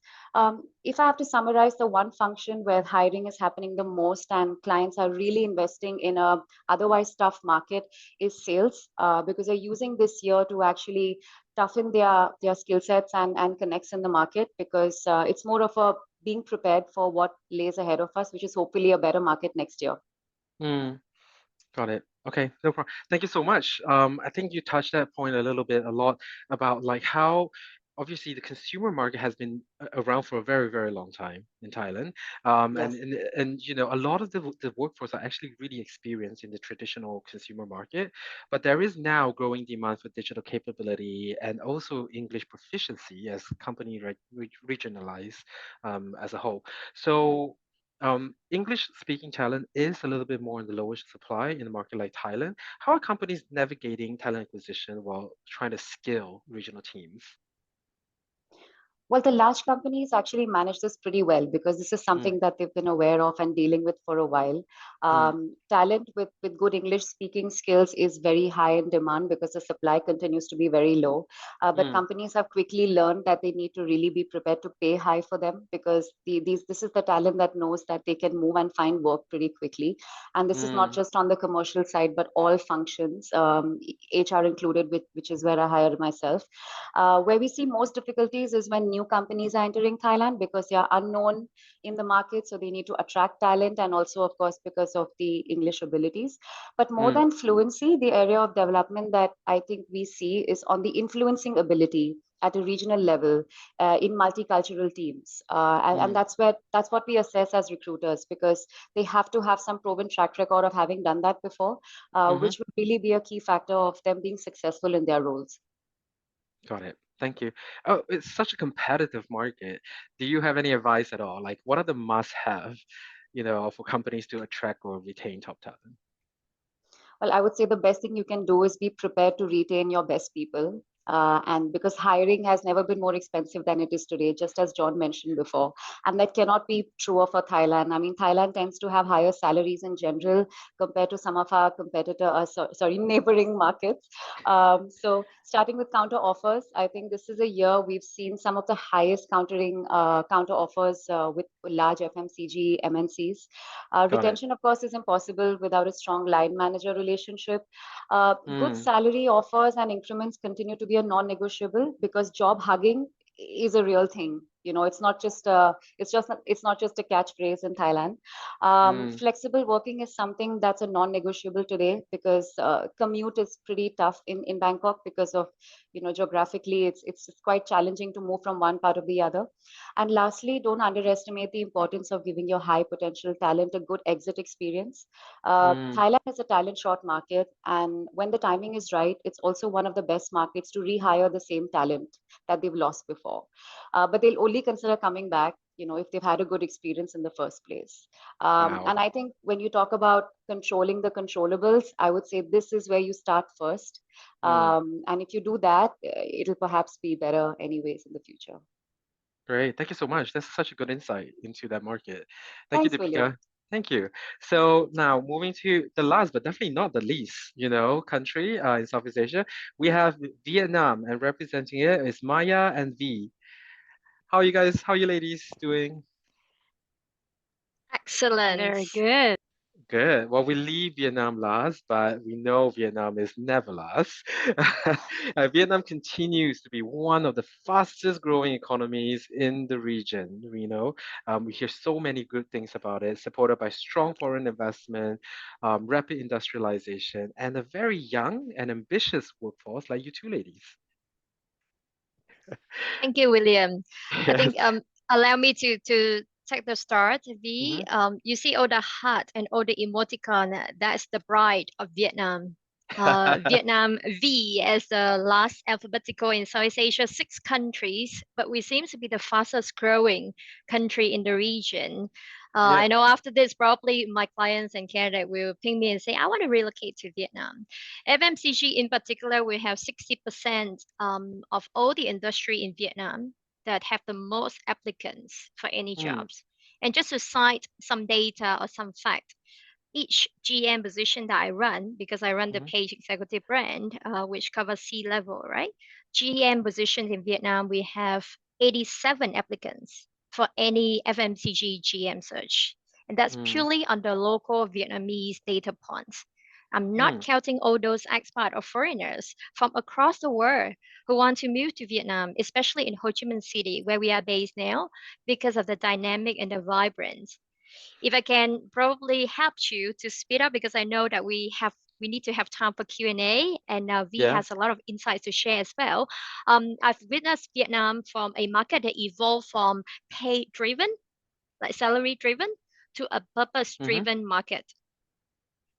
If I have to summarize the one function where hiring is happening the most and clients are really investing in a otherwise tough market is sales, because they're using this year to actually toughen their skill sets and connects in the market, because it's more of a being prepared for what lays ahead of us, which is hopefully a better market next year. Got it. Okay, no problem. Thank you so much. I think you touched that point a lot about like how obviously the consumer market has been around for a very, very long time in Thailand. And a lot of the workforce are actually really experienced in the traditional consumer market, but there is now growing demand for digital capability and also English proficiency as company regionalize as a whole. So English speaking talent is a little bit more in the lower supply in a market like Thailand. How are companies navigating talent acquisition while trying to scale regional teams? Well, the large companies actually manage this pretty well because this is something that they've been aware of and dealing with for a while. Talent with good English speaking skills is very high in demand because the supply continues to be very low. But companies have quickly learned that they need to really be prepared to pay high for them because this is the talent that knows that they can move and find work pretty quickly. And this is not just on the commercial side, but all functions, HR included, which is where I hire myself. Where we see most difficulties is when new companies are entering Thailand because they are unknown in the market. So they need to attract talent and also, of course, because of the English abilities. But more than fluency, the area of development that I think we see is on the influencing ability at a regional level in multicultural teams. And that's what we assess as recruiters because they have to have some proven track record of having done that before, which would really be a key factor of them being successful in their roles. Got it. Thank you. Oh, it's such a competitive market. Do you have any advice at all? Like, what are the must-have, for companies to attract or retain top talent? Well, I would say the best thing you can do is be prepared to retain your best people. And because hiring has never been more expensive than it is today, just as Jon mentioned before. And that cannot be truer for Thailand. I mean, Thailand tends to have higher salaries in general compared to some of our neighboring markets. So starting with counter offers, I think this is a year we've seen some of the highest counter offers with large FMCG MNCs. Retention, of course, is impossible without a strong line manager relationship. Good salary offers and increments continue to be a non-negotiable because job hugging is a real thing You know, it's not just a catchphrase in Thailand. Flexible working is something that's a non-negotiable today, because commute is pretty tough in Bangkok because of, you know, geographically it's quite challenging to move from one part of the other. And lastly, don't underestimate the importance of giving your high potential talent a good exit experience. Thailand is a talent short market, and when the timing is right, it's also one of the best markets to rehire the same talent that they've lost before. But they'll only consider coming back, you know, if they've had a good experience in the first place. And I think when you talk about controlling the controllables, I would say this is where you start first. And if you do that, it'll perhaps be better anyways in the future. Great. Thank you so much. That's such a good insight into that market. Thank you, Thanks, Deepika. William. Thank you. So now moving to the last, but definitely not the least, you know, country in Southeast Asia, we have Vietnam, and representing it is Maya and V. How are you guys? How are you ladies doing? Excellent. Very good. Good. Well, we leave Vietnam last, but we know Vietnam is never last. Vietnam continues to be one of the fastest growing economies in the region. You know, we hear so many good things about it, supported by strong foreign investment, rapid industrialization, and a very young and ambitious workforce like you two ladies. Thank you, William. I Yes. think allow me to take the start. Mhm. You see all the heart and all the emoticon. That's the bride of Vietnam. Vietnam V as the last alphabetical in Southeast Asia, 6 countries, but we seem to be the fastest growing country in the region. Yeah. I know after this, probably my clients and candidate will ping me and say, I want to relocate to Vietnam. FMCG in particular, we have 60% of all the industry in Vietnam that have the most applicants for any jobs. And just to cite some data or some fact, each GM position that I run, because I run the Page Executive brand, which covers C-level, right? GM positions in Vietnam, we have 87 applicants for any FMCG GM search. And that's purely on the local Vietnamese data points. I'm not counting all those expats or foreigners from across the world who want to move to Vietnam, especially in Ho Chi Minh City, where we are based now, because of the dynamic and the vibrance. If I can probably help you to speed up, because I know that we need to have time for Q&A, and V has a lot of insights to share as well. I've witnessed Vietnam from a market that evolved from pay-driven, like salary-driven, to a purpose-driven market.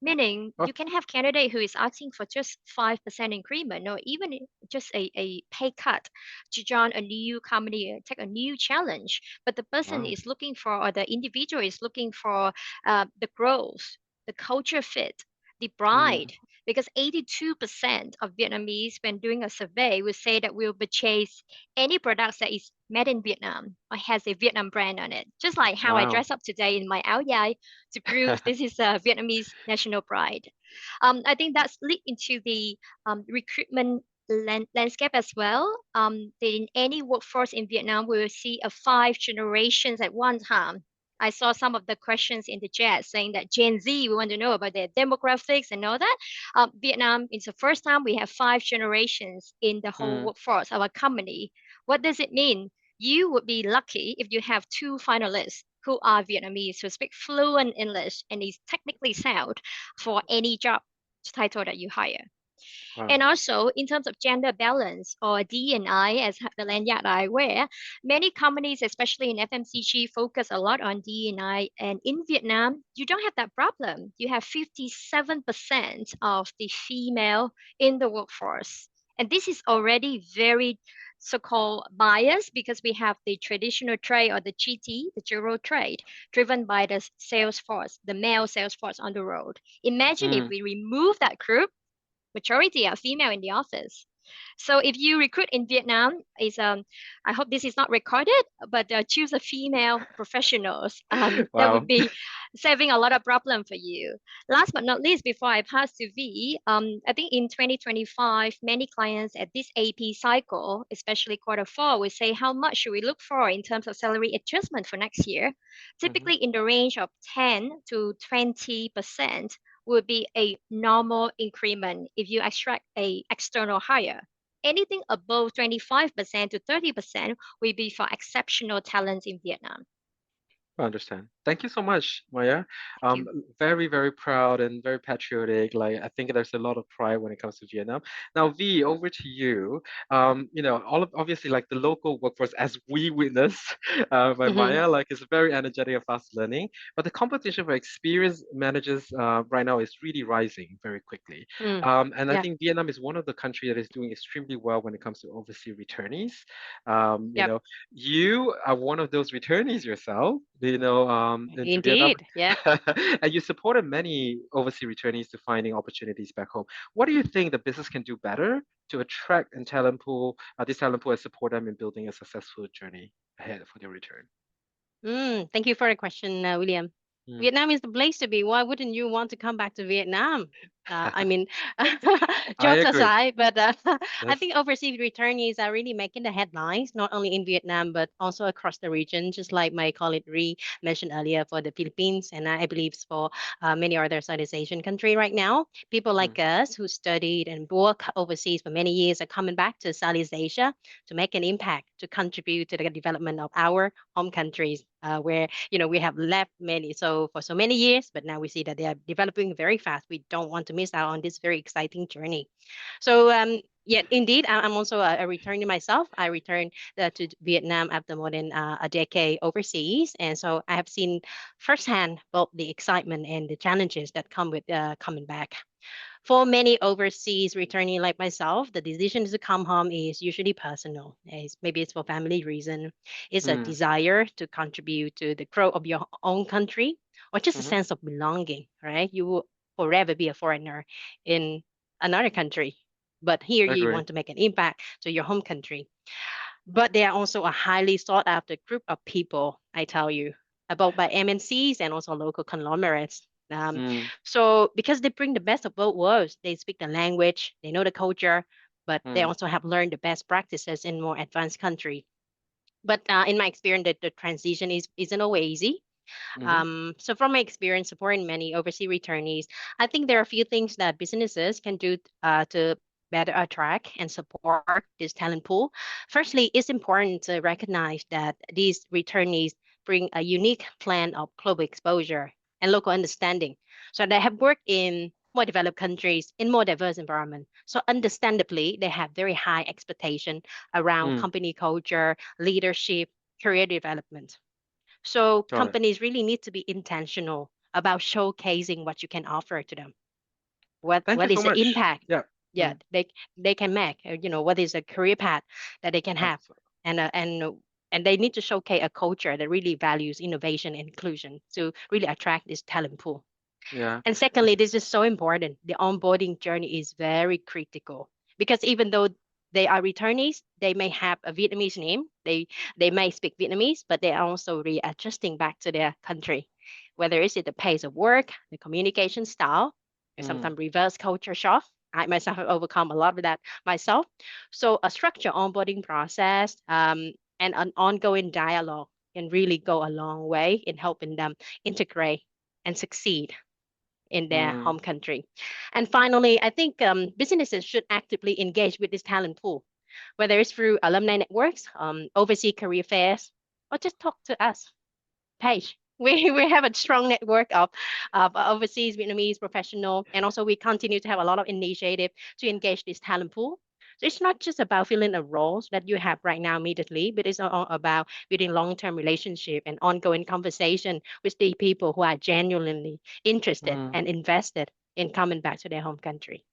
Meaning you can have candidate who is asking for just 5% increment, or even just a pay cut to join a new company, take a new challenge. But the person is looking for, or the individual is looking for the growth, the culture fit, the bride. Because 82% of Vietnamese, when doing a survey, will say that we'll purchase any products that is made in Vietnam or has a Vietnam brand on it. Just like how I dress up today in my áo dài to prove this is a Vietnamese national pride. I think that's linked into the recruitment landscape as well. In any workforce in Vietnam, we will see 5 generations at one time. I saw some of the questions in the chat saying that Gen Z, we want to know about their demographics and all that. Vietnam, it's the first time we have 5 generations in the whole workforce of a company. What does it mean? You would be lucky if you have 2 finalists who are Vietnamese, who speak fluent English and is technically sound for any job title that you hire. And also, in terms of gender balance, or D&I, as the lanyard I wear, many companies, especially in FMCG, focus a lot on D&I. And in Vietnam, you don't have that problem. You have 57% of the female in the workforce. And this is already very so-called biased, because we have the traditional trade, or the GT, the general trade, driven by the sales force, the male sales force on the road. Imagine if we remove that group, majority are female in the office. So if you recruit in Vietnam, I hope this is not recorded, but choose a female professionals. That would be saving a lot of problem for you. Last but not least, before I pass to V, I think in 2025, many clients at this AP cycle, especially Q4, will say, how much should we look for in terms of salary adjustment for next year? Typically in the range of 10 to 20%. Would be a normal increment if you extract a external hire. anything above 25% to 30% will be for exceptional talents in Vietnam. I understand. Thank you so much, Maya. Thank you. Very, very proud and very patriotic. Like I think there's a lot of pride when it comes to Vietnam. Now, V, over to you. Obviously like the local workforce, as we witness by Maya, like is very energetic and fast learning. But the competition for experienced managers right now is really rising very quickly. And I think Vietnam is one of the countries that is doing extremely well when it comes to overseas returnees. You are one of those returnees yourself. Into Vietnam. Indeed, yeah. And you supported many overseas returnees to finding opportunities back home. What do you think the business can do better to attract and this talent pool and support them in building a successful journey ahead for their return? Thank you for the question, William. Vietnam is the place to be. Why wouldn't you want to come back to Vietnam? I mean, jokes aside, but I think overseas returnees are really making the headlines, not only in Vietnam, but also across the region, just like my colleague Ree mentioned earlier for the Philippines, and I believe for many other Southeast Asian countries right now. People like us who studied and work overseas for many years are coming back to Southeast Asia to make an impact, to contribute to the development of our home countries, where we have left many for so many years, but now we see that they are developing very fast. We don't want to miss out on this very exciting journey. So indeed, I'm also a returner myself. I returned to Vietnam after more than a decade overseas, and so I have seen firsthand both the excitement and the challenges that come with coming back. For many overseas returning like myself, the decision to come home is usually personal. Maybe it's for family reason. It's a desire to contribute to the growth of your own country, or just a sense of belonging, right? You will forever be a foreigner in another country, but here you want to make an impact to your home country. But they are also a highly sought after group of people, I tell you, both by MNCs and also local conglomerates. So because they bring the best of both worlds, they speak the language, they know the culture, but they also have learned the best practices in more advanced country. But in my experience, the transition isn't always easy. So from my experience supporting many overseas returnees, I think there are a few things that businesses can do to better attract and support this talent pool. Firstly, it's important to recognize that these returnees bring a unique plan of global exposure and local understanding. So they have worked in more developed countries in more diverse environment. So understandably, they have very high expectation around company culture, leadership, career development. So companies really need to be intentional about showcasing what you can offer to them. What is the impact? They can make. What is a career path that they can have, and they need to showcase a culture that really values innovation and inclusion to really attract this talent pool. And secondly, this is so important. The onboarding journey is very critical because even though they are returnees, they may have a Vietnamese name. They may speak Vietnamese, but they are also readjusting back to their country. Whether it's the pace of work, the communication style, and sometimes reverse culture shock. I myself have overcome a lot of that myself. So a structured onboarding process and an ongoing dialogue can really go a long way in helping them integrate and succeed in their home country. And finally, I think businesses should actively engage with this talent pool, whether it's through alumni networks, overseas career fairs, or just talk to us, Paige. We have a strong network of overseas Vietnamese professional, and also we continue to have a lot of initiative to engage this talent pool. So it's not just about filling the roles that you have right now immediately, but it's all about building long-term relationship and ongoing conversation with the people who are genuinely interested and invested in coming back to their home country.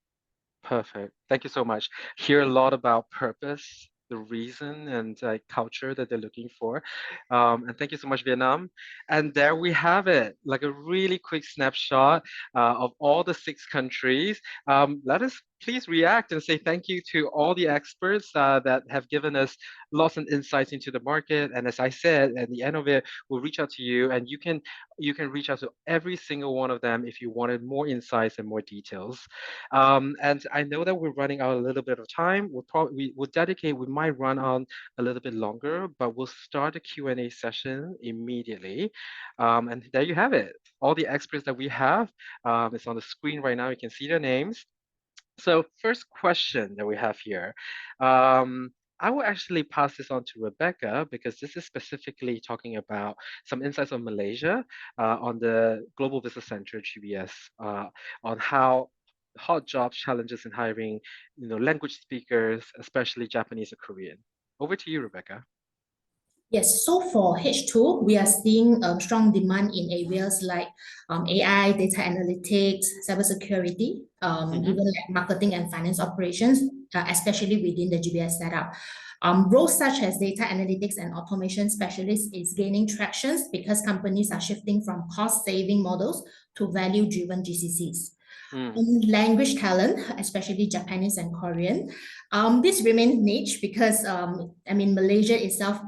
Perfect. Thank you so much. Hear a lot about purpose, the reason and culture that they're looking for. And thank you so much, Vietnam. And there we have it, like a really quick snapshot of all the 6 countries. Let us please react and say thank you to all the experts that have given us lots of insights into the market. And as I said, at the end of it, we'll reach out to you, and you can reach out to every single one of them if you wanted more insights and more details. And I know that we're running out a little bit of time. We might run on a little bit longer, but we'll start a Q&A session immediately. And there you have it. All the experts that we have, it's on the screen right now. You can see their names. So first question that we have here. I will actually pass this on to Rebecca because this is specifically talking about some insights on Malaysia on the Global Business Center GBS on how hot jobs challenges in hiring, language speakers, especially Japanese or Korean. Over to you, Rebecca. Yes, so for H2, we are seeing strong demand in areas like AI, data analytics, cybersecurity, even like marketing and finance operations, especially within the GBS setup. Roles such as data analytics and automation specialists is gaining traction because companies are shifting from cost-saving models to value-driven GCCs. Language talent, especially Japanese and Korean. This remains niche because Malaysia itself,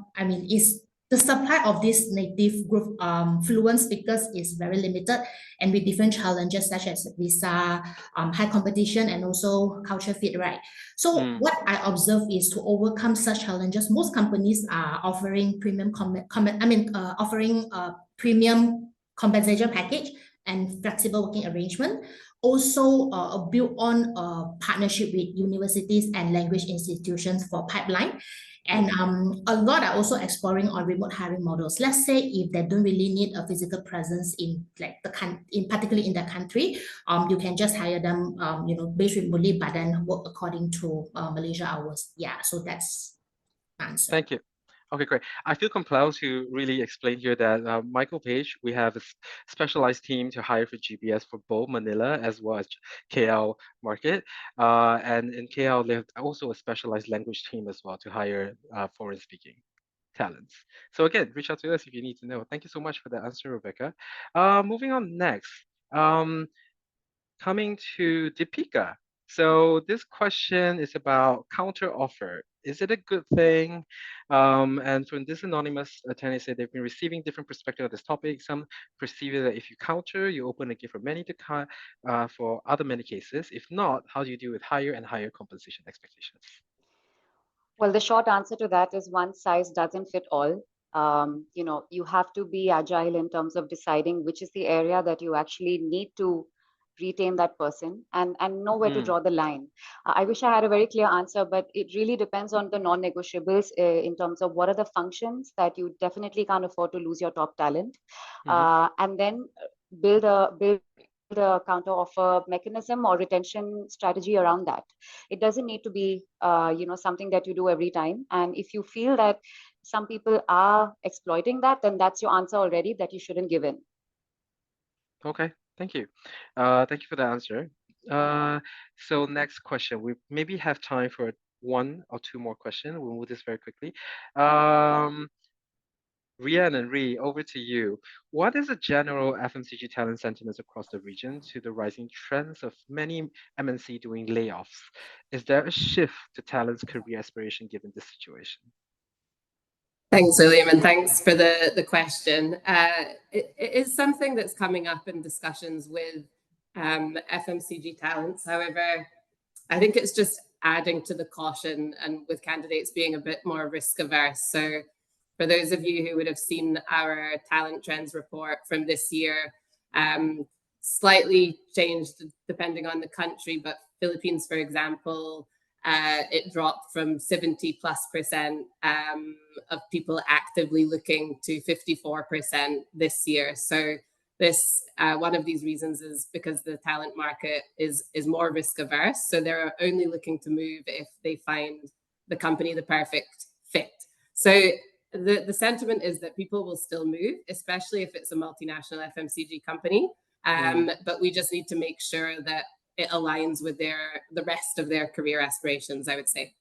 is the supply of this native group fluent speakers is very limited, and with different challenges such as visa, high competition, and also culture fit, right? So what I observe is to overcome such challenges, most companies are offering premium premium compensation package and flexible working arrangement. Also built on a partnership with universities and language institutions for pipeline. And a lot are also exploring on remote hiring models. Let's say if they don't really need a physical presence in particularly in the country, you can just hire them, based remotely, but then work according to Malaysia hours. Yeah, so that's the answer. Thank you. Okay, great. I feel compelled to really explain here that michaelpage, we have a specialized team to hire for GBS for both Manila as well as KL market. And in KL, they have also a specialized language team as well to hire foreign speaking talents. So again, reach out to us if you need to know. Thank you so much for that answer, Rebecca. Moving on next, coming to Deepika. So this question is about counter offer. Is it a good thing? And from this anonymous attendee said they've been receiving different perspectives on this topic. Some perceive it that if you counter, you open a gift for many to for other many cases. If not, how do you deal with higher and higher compensation expectations? Well, the short answer to that is one size doesn't fit all. You have to be agile in terms of deciding which is the area that you actually need to retain that person and know where to draw the line. I wish I had a very clear answer, but it really depends on the non-negotiables in terms of what are the functions that you definitely can't afford to lose your top talent, and then build a counter offer mechanism or retention strategy around that. It doesn't need to be something that you do every time, and if you feel that some people are exploiting that, then that's your answer already that you shouldn't give in. Okay, thank you. Thank you for the answer. So next question, we maybe have time for one or two more questions. We'll move this very quickly. Rian and Ree, over to you. What is the general FMCG talent sentiment across the region to the rising trends of many MNC doing layoffs? Is there a shift to talent's career aspiration given this situation? Thanks, William, and thanks for the question. It is something that's coming up in discussions with FMCG talents. However, I think it's just adding to the caution and with candidates being a bit more risk averse. So for those of you who would have seen our talent trends report from this year, slightly changed depending on the country, but Philippines, for example, it dropped from 70+% of people actively looking to 54% this year. So this one of these reasons is because the talent market is more risk averse. So they're only looking to move if they find the company the perfect fit. So the sentiment is that people will still move, especially if it's a multinational FMCG company. But we just need to make sure that it aligns with the rest of their career aspirations, I would say.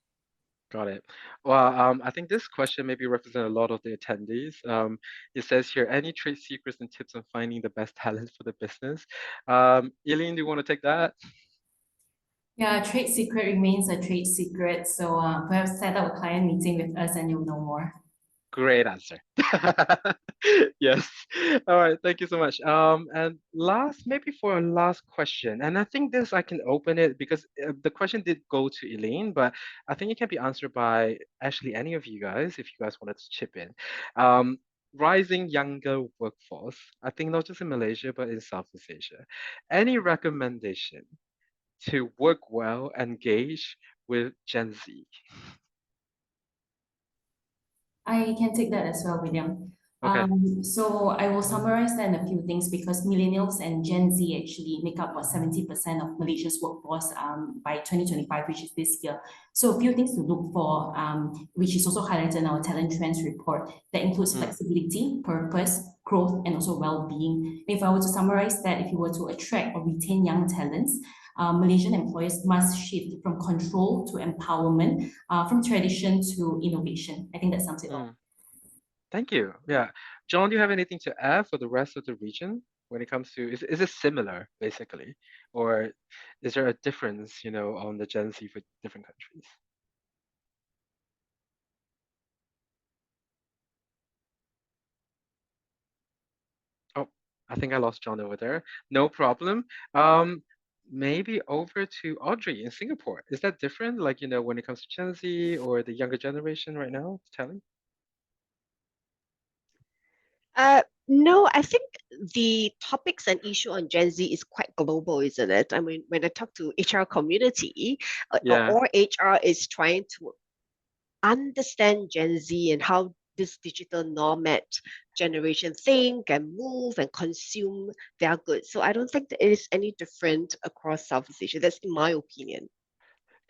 Got it. Well, I think this question maybe represents a lot of the attendees. It says here, any trade secrets and tips on finding the best talent for the business? Eileen, do you want to take that? Yeah, a trade secret remains a trade secret. So perhaps set up a client meeting with us and you'll know more. Great answer. Yes. All right. Thank you so much. And maybe for a last question, and I think this I can open it because the question did go to Elaine, but I think it can be answered by actually any of you guys if you guys wanted to chip in. Rising younger workforce, I think not just in Malaysia, but in Southeast Asia. Any recommendation to work well, engage with Gen Z? I can take that as well, William. Okay. So I will summarize then a few things because millennials and Gen Z actually make up about 70% of Malaysia's workforce by 2025, which is this year. So a few things to look for, which is also highlighted in our talent trends report, that includes flexibility, purpose, growth, and also well-being. If I were to summarize that, if you were to attract or retain young talents, Malaysian employers must shift from control to empowerment, from tradition to innovation. I think that sums it up. Thank you. Yeah. John, do you have anything to add for the rest of the region when it comes to, is it similar basically? Or is there a difference, on the Gen Z for different countries? Oh, I think I lost John over there. No problem. Maybe over to Audrey in Singapore. Is that different? Like, when it comes to Gen Z or the younger generation right now, Telling? No, I think the topics and issue on Gen Z is quite global, isn't it? I mean, when I talk to HR community, or HR is trying to understand Gen Z and how this digital nomad generation think and move and consume their goods. So I don't think that it is any different across Southeast Asia. That's in my opinion.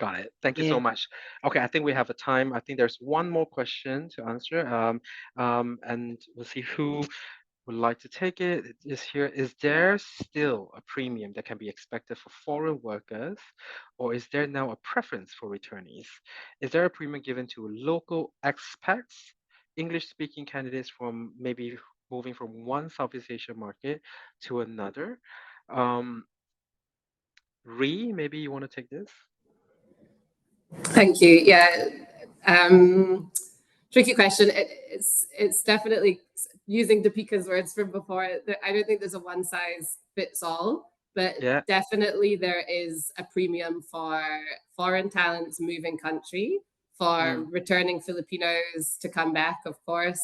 Got it. Thank you so much. Okay, I think we have a time. I think there's one more question to answer. And we'll see who would like to take it. Is there still a premium that can be expected for foreign workers, or is there now a preference for returnees? Is there a premium given to local expats, English-speaking candidates from maybe moving from one Southeast Asia market to another? Ree, maybe you want to take this? Thank you. Yeah. Tricky question. It's definitely, using Deepika's words from before, I don't think there's a one size fits all, but definitely there is a premium for foreign talents moving country, for returning Filipinos to come back, of course.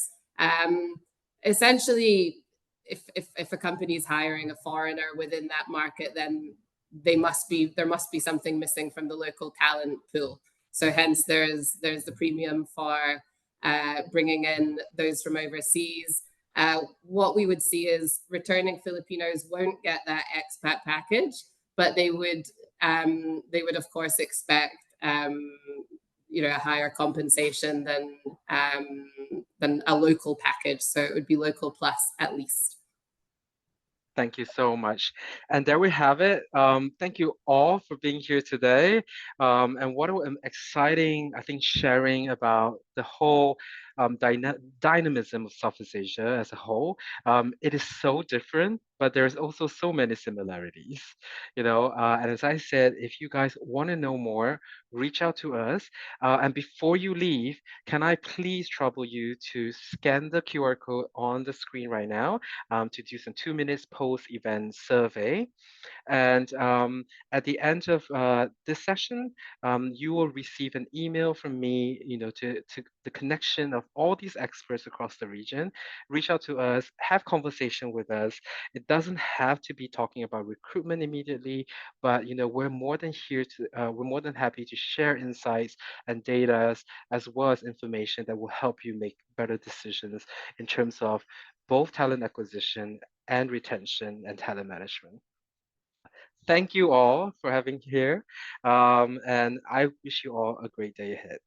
Essentially, if a company is hiring a foreigner within that market, then there must be something missing from the local talent pool. So hence there's the premium for bringing in those from overseas. What we would see is returning Filipinos won't get that expat package, but they would of course expect a higher compensation than a local package. So it would be local plus at least. Thank you so much. And there we have it. Thank you all for being here today. And what an exciting, I think, sharing about the whole dynamism of Southeast Asia as a whole. It is so different, but there's also so many similarities, and as I said, if you guys want to know more, reach out to us. And before you leave, can I please trouble you to scan the QR code on the screen right now to do some 2 minutes post-event survey. And at the end of this session, you will receive an email from me, to the connection of all these experts across the region. Reach out to us, have conversation with us. It doesn't have to be talking about recruitment immediately, but we're more than happy to share insights and data as well as information that will help you make better decisions in terms of both talent acquisition and retention and talent management. Thank you all for having here, and I wish you all a great day ahead.